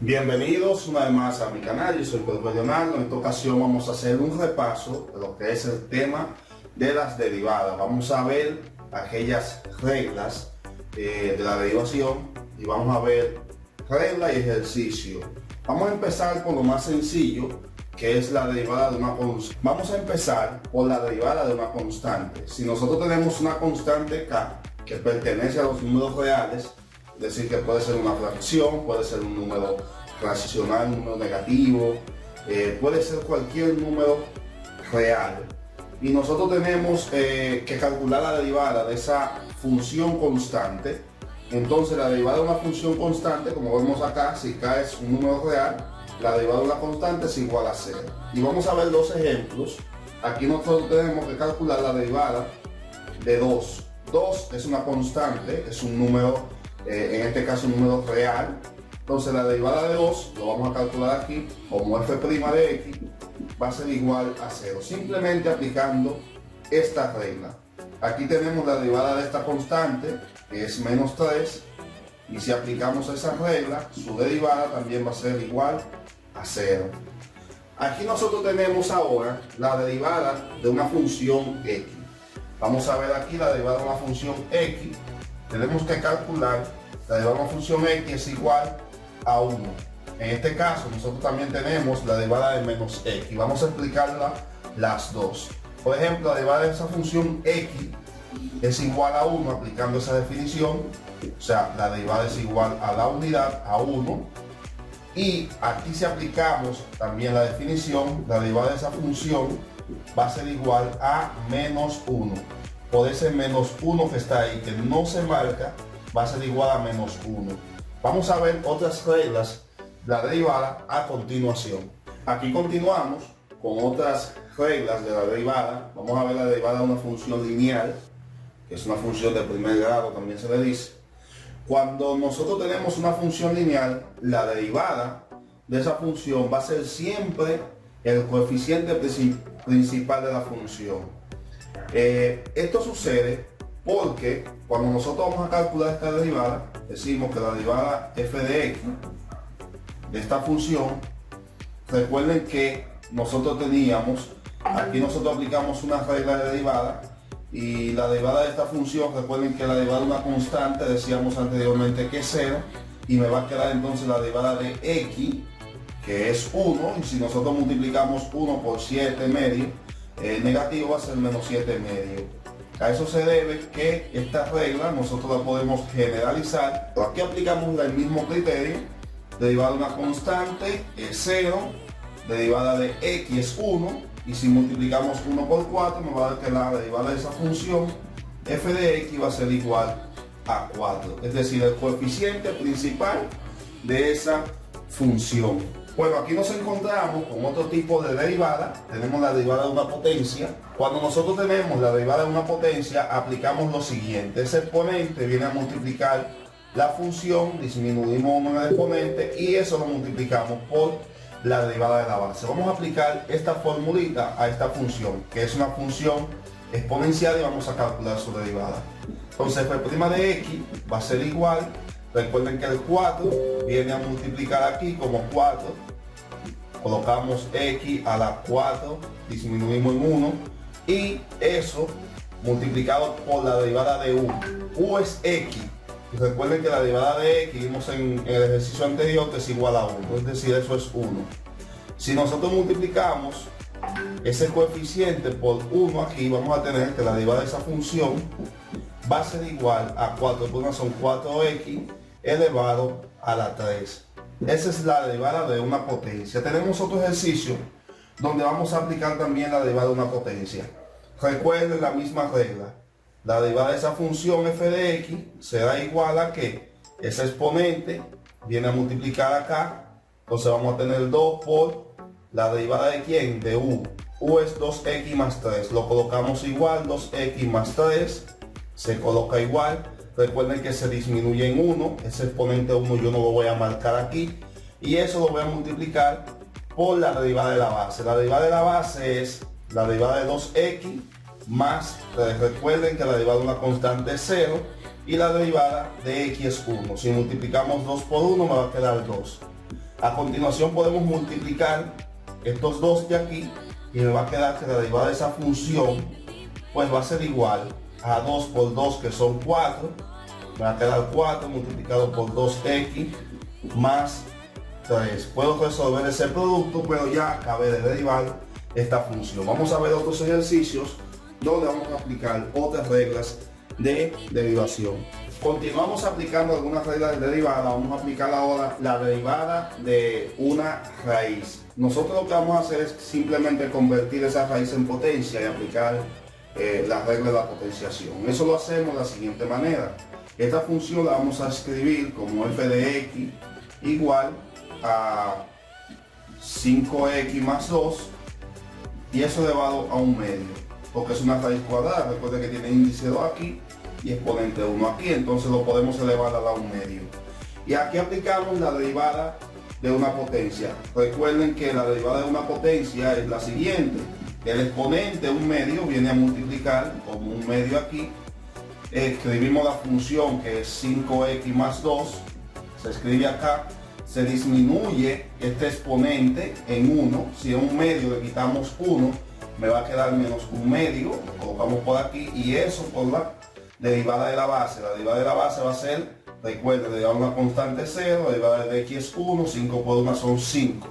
Bienvenidos una vez más a mi canal, yo soy Pedro Leonardo. En esta ocasión vamos a hacer un repaso de lo que es el tema de las derivadas. Vamos a ver aquellas reglas de la derivación y vamos a ver reglas y ejercicio. Vamos a empezar por lo más sencillo, que es la derivada de una constante. Vamos a empezar por la derivada de una constante. Si nosotros tenemos una constante k que pertenece a los números reales, es decir, que puede ser una fracción, puede ser un número racional, un número negativo, puede ser cualquier número real. Y nosotros tenemos que calcular la derivada de esa función constante. Entonces la derivada de una función constante, como vemos acá, si k es un número real, la derivada de una constante es igual a 0. Y vamos a ver dos ejemplos. Aquí nosotros tenemos que calcular la derivada de 2. 2 es una constante, es un número, en este caso un número real. Entonces la derivada de 2 lo vamos a calcular aquí como f' de x va a ser igual a 0. Simplemente aplicando esta regla. Aquí tenemos la derivada de esta constante, que es menos 3. Y si aplicamos esa regla, su derivada también va a ser igual a 0. Aquí nosotros tenemos ahora la derivada de una función x. Vamos a ver aquí la derivada de una función x. Tenemos que calcular la derivada de una función x es igual a 1. En este caso nosotros también tenemos la derivada de menos x. Vamos a explicarla las dos. Por ejemplo, la derivada de esa función x es igual a 1 aplicando esa definición. O sea, la derivada es igual a la unidad, a 1. Y aquí si aplicamos también la definición, la derivada de esa función va a ser igual a menos 1. Por ese menos 1 que está ahí, que no se marca, va a ser igual a menos 1. Vamos a ver otras reglas de la derivada a continuación. Aquí continuamos con otras reglas de la derivada. Vamos a ver la derivada de una función lineal, que es una función de primer grado, también se le dice. Cuando nosotros tenemos una función lineal, la derivada de esa función va a ser siempre el coeficiente principal de la función. Esto sucede porque cuando nosotros vamos a calcular esta derivada, decimos que la derivada f de x de esta función, recuerden que nosotros teníamos, aquí nosotros aplicamos una regla de derivada. Y la derivada de esta función, recuerden que la derivada de una constante, decíamos anteriormente que es 0, y me va a quedar entonces la derivada de x, que es 1, y si nosotros multiplicamos 1 por 7 medio, negativo va a ser menos 7 medio. A eso se debe que esta regla nosotros la podemos generalizar. Aquí aplicamos el mismo criterio, derivada de una constante es 0, derivada de x es 1, y si multiplicamos 1 por 4 me va a dar que la derivada de esa función f de x va a ser igual a 4, es decir, el coeficiente principal de esa función. Bueno, aquí nos encontramos con otro tipo de derivada. Tenemos la derivada de una potencia. Cuando nosotros tenemos la derivada de una potencia, aplicamos lo siguiente: ese exponente viene a multiplicar la función, disminuimos uno en el exponente y eso lo multiplicamos por la derivada de la base. Vamos a aplicar esta formulita a esta función, que es una función exponencial, y vamos a calcular su derivada. Entonces f' de x va a ser igual, recuerden que el 4 viene a multiplicar aquí como 4, colocamos x a la 4, disminuimos en 1, y eso multiplicado por la derivada de u es x. Y recuerden que la derivada de x, vimos en el ejercicio anterior, que es igual a 1, es decir, eso es 1. Si nosotros multiplicamos ese coeficiente por 1 aquí, vamos a tener que la derivada de esa función va a ser igual a 4 por 1 son 4x elevado a la 3. Esa es la derivada de una potencia. Tenemos otro ejercicio donde vamos a aplicar también la derivada de una potencia. Recuerden la misma regla. La derivada de esa función f de x será igual a que ese exponente viene a multiplicar acá. Entonces vamos a tener 2 por la derivada de quién, de u. U es 2x más 3. Lo colocamos igual, 2x más 3 se coloca igual. Recuerden que se disminuye en 1. Ese exponente 1 yo no lo voy a marcar aquí. Y eso lo voy a multiplicar por la derivada de la base. La derivada de la base es la derivada de 2x más 3. Recuerden que la derivada de una constante es 0 y la derivada de x es 1. Si multiplicamos 2 por 1 me va a quedar 2. A continuación podemos multiplicar estos dos de aquí y me va a quedar que la derivada de esa función pues va a ser igual a 2 por 2, que son 4. Me va a quedar 4 multiplicado por 2x más 3. Puedo resolver ese producto, pero ya acabé de derivar esta función. Vamos a ver otros ejercicios donde vamos a aplicar otras reglas de derivación. Continuamos aplicando algunas reglas de derivada. Vamos a aplicar ahora la derivada de una raíz. Nosotros lo que vamos a hacer es simplemente convertir esa raíz en potencia y aplicar la regla de la potenciación. Eso lo hacemos de la siguiente manera. Esta función la vamos a escribir como f de x igual a 5x más 2, y eso elevado a un medio, porque es una raíz cuadrada. Recuerden que tiene índice 2 aquí y exponente 1 aquí, entonces lo podemos elevar a un medio. Y aquí aplicamos la derivada de una potencia. Recuerden que la derivada de una potencia es la siguiente: el exponente, un medio, viene a multiplicar como un medio aquí. Escribimos la función que es 5x más 2, se escribe acá, se disminuye este exponente en 1, si es un medio le quitamos 1, me va a quedar menos un medio, lo colocamos por aquí, y eso por la derivada de la base. La derivada de la base va a ser, recuerden, derivada de una constante 0, la derivada de x es 1, 5 por 1 son 5.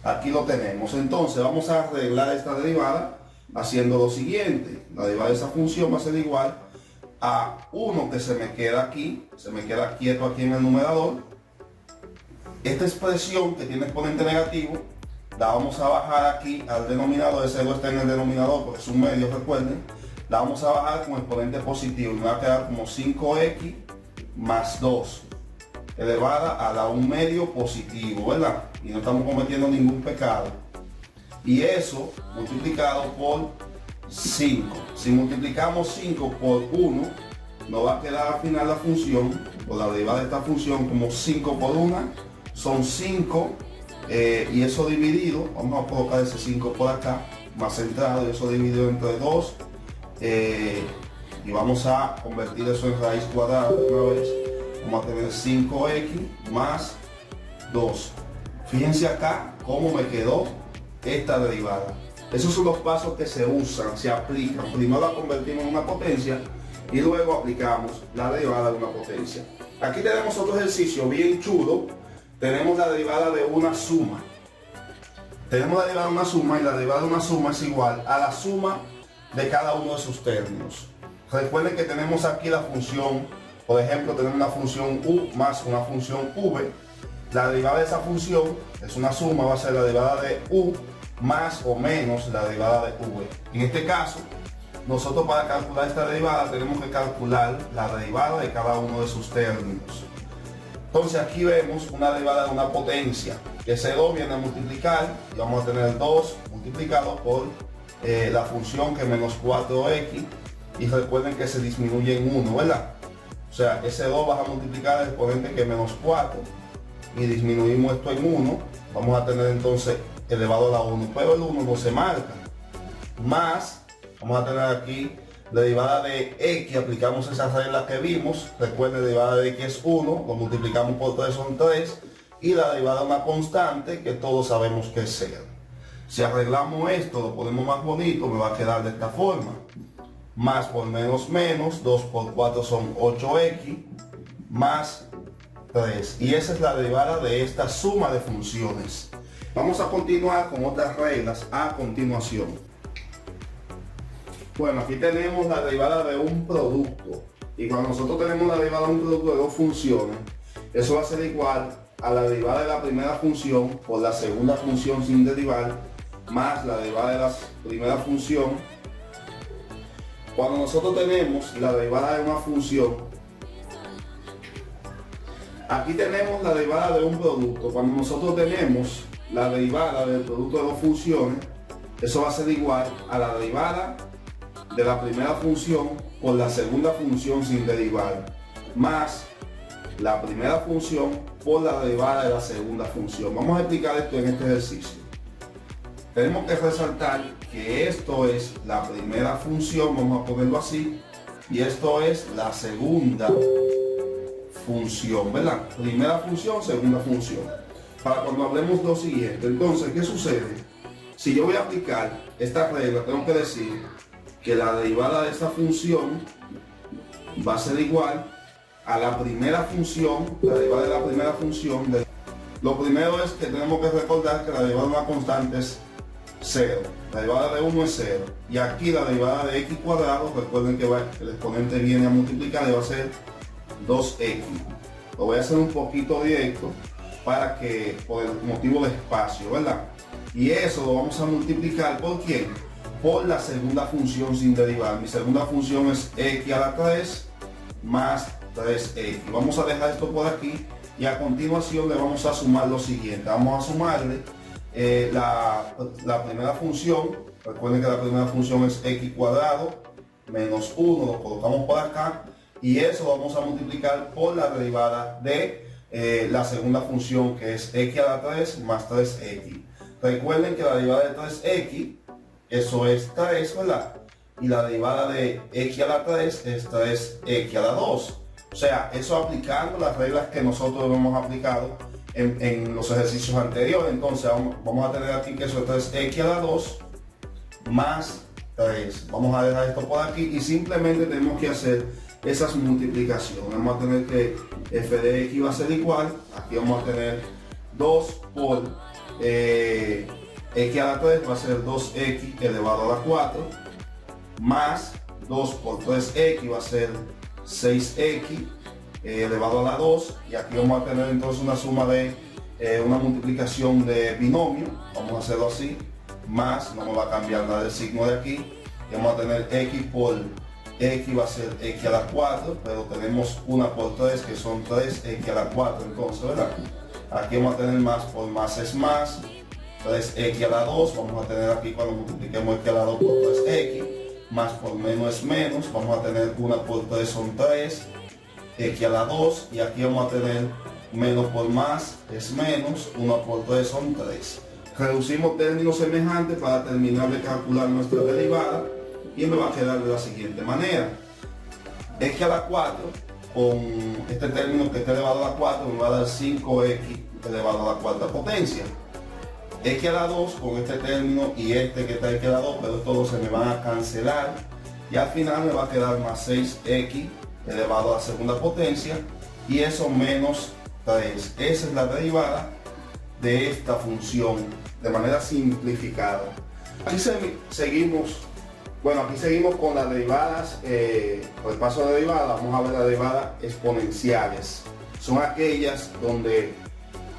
Aquí lo tenemos. Entonces vamos a arreglar esta derivada haciendo lo siguiente: la derivada de esa función va a ser igual a 1 que se me queda aquí, se me queda quieto aquí en el numerador. Esta expresión que tiene exponente negativo la vamos a bajar aquí al denominador. Ese 0 está en el denominador porque es un medio, recuerden. La vamos a bajar con exponente positivo y me va a quedar como 5x más 2 elevada a la un medio positivo, ¿verdad? Y no estamos cometiendo ningún pecado. Y eso multiplicado por 5. Si multiplicamos 5 por 1, nos va a quedar al final la función, o la derivada de esta función, como 5 por 1 son 5, y eso dividido, vamos a colocar ese 5 por acá, más centrado, y eso dividido entre 2, y vamos a convertir eso en raíz cuadrada una vez. Vamos a tener 5x más 2. Fíjense acá cómo me quedó esta derivada. Esos son los pasos que se usan, se aplican. Primero la convertimos en una potencia y luego aplicamos la derivada de una potencia. Aquí tenemos otro ejercicio bien chulo. Tenemos la derivada de una suma. Tenemos la derivada de una suma, y la derivada de una suma es igual a la suma de cada uno de sus términos. Recuerden que tenemos aquí la función, por ejemplo, tenemos una función u más una función v. La derivada de esa función es una suma, va a ser la derivada de u más o menos la derivada de v. En este caso, nosotros para calcular esta derivada tenemos que calcular la derivada de cada uno de sus términos. Entonces aquí vemos una derivada de una potencia, que ese 2 viene a multiplicar, y vamos a tener 2 multiplicado por la función que es menos 4x, y recuerden que se disminuye en 1, ¿verdad? O sea, ese 2 vas a multiplicar el exponente que es menos 4, y disminuimos esto en 1, vamos a tener entonces elevado a la 1, pero el 1 no se marca. Más, vamos a tener aquí la derivada de x, aplicamos esas reglas que vimos. Recuerden, la derivada de x es 1, lo multiplicamos por 3 son 3, y la derivada de una constante que todos sabemos que es 0. Si arreglamos esto, lo ponemos más bonito, me va a quedar de esta forma: más por menos menos, 2 por 4 son 8x, más 3. Y esa es la derivada de esta suma de funciones. Vamos a continuar con otras reglas a continuación. Bueno, aquí tenemos la derivada de un producto. Y cuando nosotros tenemos la derivada de un producto de dos funciones, eso va a ser igual a la derivada de la primera función por la segunda función sin derivar, más la derivada de la primera función. Cuando nosotros tenemos la derivada de una función, aquí tenemos la derivada de un producto. Cuando nosotros tenemos la derivada del producto de dos funciones, eso va a ser igual a la derivada de la primera función por la segunda función sin derivar, más la primera función por la derivada de la segunda función. Vamos a explicar esto en este ejercicio. Tenemos que resaltar que esto es la primera función, vamos a ponerlo así, y esto es la segunda función, ¿verdad? Primera función, segunda función. para cuando hablemos lo siguiente. Entonces, ¿qué sucede? Si yo voy a aplicar esta regla, tengo que decir que la derivada de esta función va a ser igual a la primera función, la derivada de la primera función. Lo primero es que tenemos que recordar que la derivada de una constante es 0. La derivada de 1 es 0. Y aquí la derivada de x cuadrado, recuerden que el exponente viene a multiplicar y va a ser 2x. Lo voy a hacer un poquito directo para que, por el motivo de espacio, ¿verdad? Y eso lo vamos a multiplicar ¿por quién? Por la segunda función sin derivar. Mi segunda función es x a la 3 más 3x. Vamos a dejar esto por aquí y a continuación le vamos a sumar lo siguiente. Vamos a sumarle la primera función. Recuerden que la primera función es x cuadrado menos 1, lo colocamos por acá y eso lo vamos a multiplicar por la derivada de la segunda función, que es x a la 3 más 3x. Recuerden que la derivada de 3x, eso es 3, ¿verdad? Y la derivada de x a la 3 es 3x a la 2. O sea, eso aplicando las reglas que nosotros hemos aplicado en los ejercicios anteriores. Entonces vamos a tener aquí que eso es 3x a la 2 más 3. Vamos a dejar esto por aquí y simplemente tenemos que hacer esas multiplicaciones. Vamos a tener que f de x va a ser igual, aquí vamos a tener 2 por x a la 3 va a ser 2x elevado a la 4 más 2 por 3x va a ser 6x elevado a la 2, y aquí vamos a tener entonces una suma de una multiplicación de binomio. Vamos a hacerlo así, más, no me va a cambiar nada del signo de aquí, y vamos a tener x por x va a ser x a la 4, pero tenemos 1 por 3 que son 3x a la 4, entonces, ¿verdad? Aquí vamos a tener más por más es más, 3x a la 2, vamos a tener aquí cuando multipliquemos x a la 2 por 3x, más por menos es menos, vamos a tener 1 por 3 son 3, x a la 2, y aquí vamos a tener menos por más es menos, 1 por 3 son 3. Reducimos términos semejantes para terminar de calcular nuestra derivada y me va a quedar de la siguiente manera. X a la 4 con este término que está elevado a la 4 me va a dar 5x elevado a la cuarta potencia. X a la 2 con este término y este que está aquí a la 2, pero todos se me van a cancelar y al final me va a quedar más 6x elevado a la segunda potencia y eso menos 3. Esa es la derivada de esta función de manera simplificada. Aquí seguimos. Bueno, aquí seguimos con las derivadas, por el paso de derivada. Vamos a ver las derivadas exponenciales. Son aquellas donde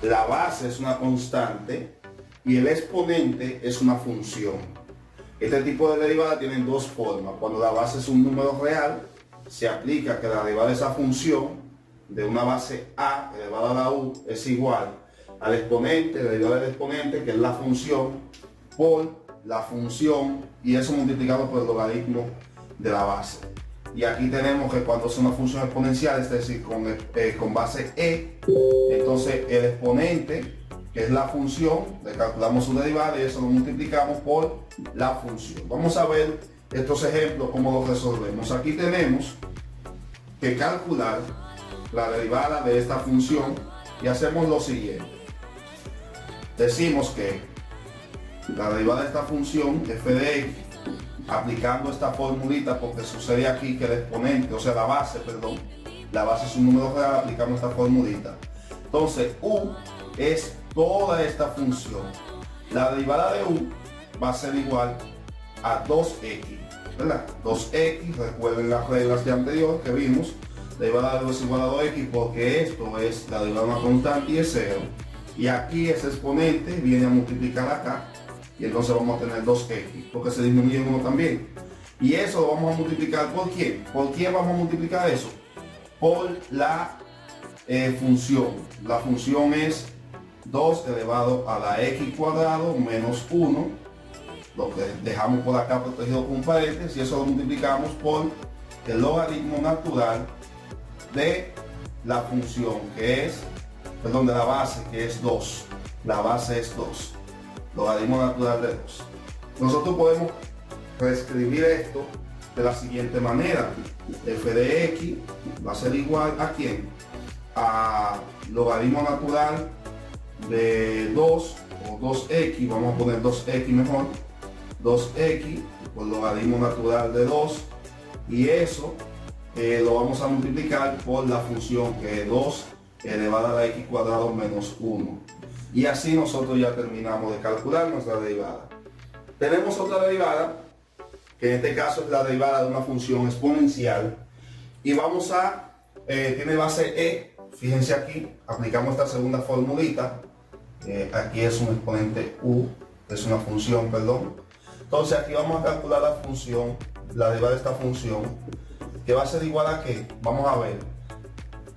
la base es una constante y el exponente es una función. Este tipo de derivada tienen dos formas. Cuando la base es un número real, se aplica que la derivada de esa función de una base a elevada a la u es igual al exponente, la derivada del exponente, que es la función, por la función, y eso multiplicado por el logaritmo de la base. Y aquí tenemos que cuando es una función exponencial, es decir, con base e, entonces el exponente, que es la función, le calculamos su derivada y eso lo multiplicamos por la función. Vamos a ver estos ejemplos, cómo los resolvemos. Aquí tenemos que calcular la derivada de esta función y hacemos lo siguiente. Decimos que la derivada de esta función f de x, aplicando esta formulita, porque sucede aquí que el exponente, o sea la base, perdón, la base es un número real, aplicamos esta formulita. Entonces u es toda esta función. La derivada de u va a ser igual a 2x, ¿verdad? 2x, recuerden las reglas de anterior que vimos, la derivada de u es igual a 2x porque esto es la derivada de una constante y es 0. Y aquí ese exponente viene a multiplicar acá y entonces vamos a tener 2x porque se disminuye en 1 también. Y eso lo vamos a multiplicar ¿por quién? ¿Por quién vamos a multiplicar eso? Por la función. La función es 2 elevado a la x cuadrado menos 1, lo que dejamos por acá protegido con un paréntesis, y eso lo multiplicamos por el logaritmo natural de la función, que es, perdón, de la base, que es 2. La base es 2. Logaritmo natural de 2. Nosotros podemos reescribir esto de la siguiente manera. F de x va a ser igual a ¿quién? A logaritmo natural de 2 o 2x, vamos a poner 2x mejor, 2x por logaritmo natural de 2, y eso lo vamos a multiplicar por la función que es 2 elevado a la x cuadrado menos 1. Y así nosotros ya terminamos de calcular nuestra derivada. Tenemos otra derivada, que en este caso es la derivada de una función exponencial, y vamos a, tiene base e, fíjense aquí, aplicamos esta segunda formulita, aquí es un exponente u, es una función, perdón. Entonces aquí vamos a calcular la función, la derivada de esta función, que va a ser igual a ¿qué? Vamos a ver,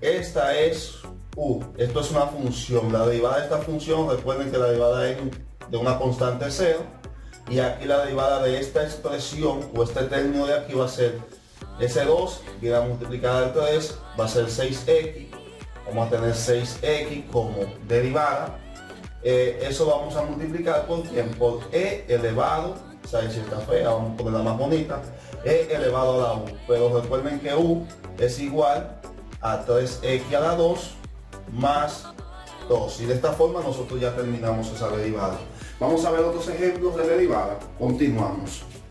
esta es u, esto es una función, la derivada de esta función, recuerden que la derivada es de una constante 0, y aquí la derivada de esta expresión o este término de aquí va a ser ese 2, viene a multiplicar el 3, va a ser 6x, vamos a tener 6x como derivada, eso vamos a multiplicar por ¿quién? Por e elevado, o sea, si está fea, vamos a ponerla más bonita, e elevado a la u, pero recuerden que u es igual a 3x a la 2 más 2, y de esta forma nosotros ya terminamos esa derivada. Vamos a ver otros ejemplos de derivada. Continuamos.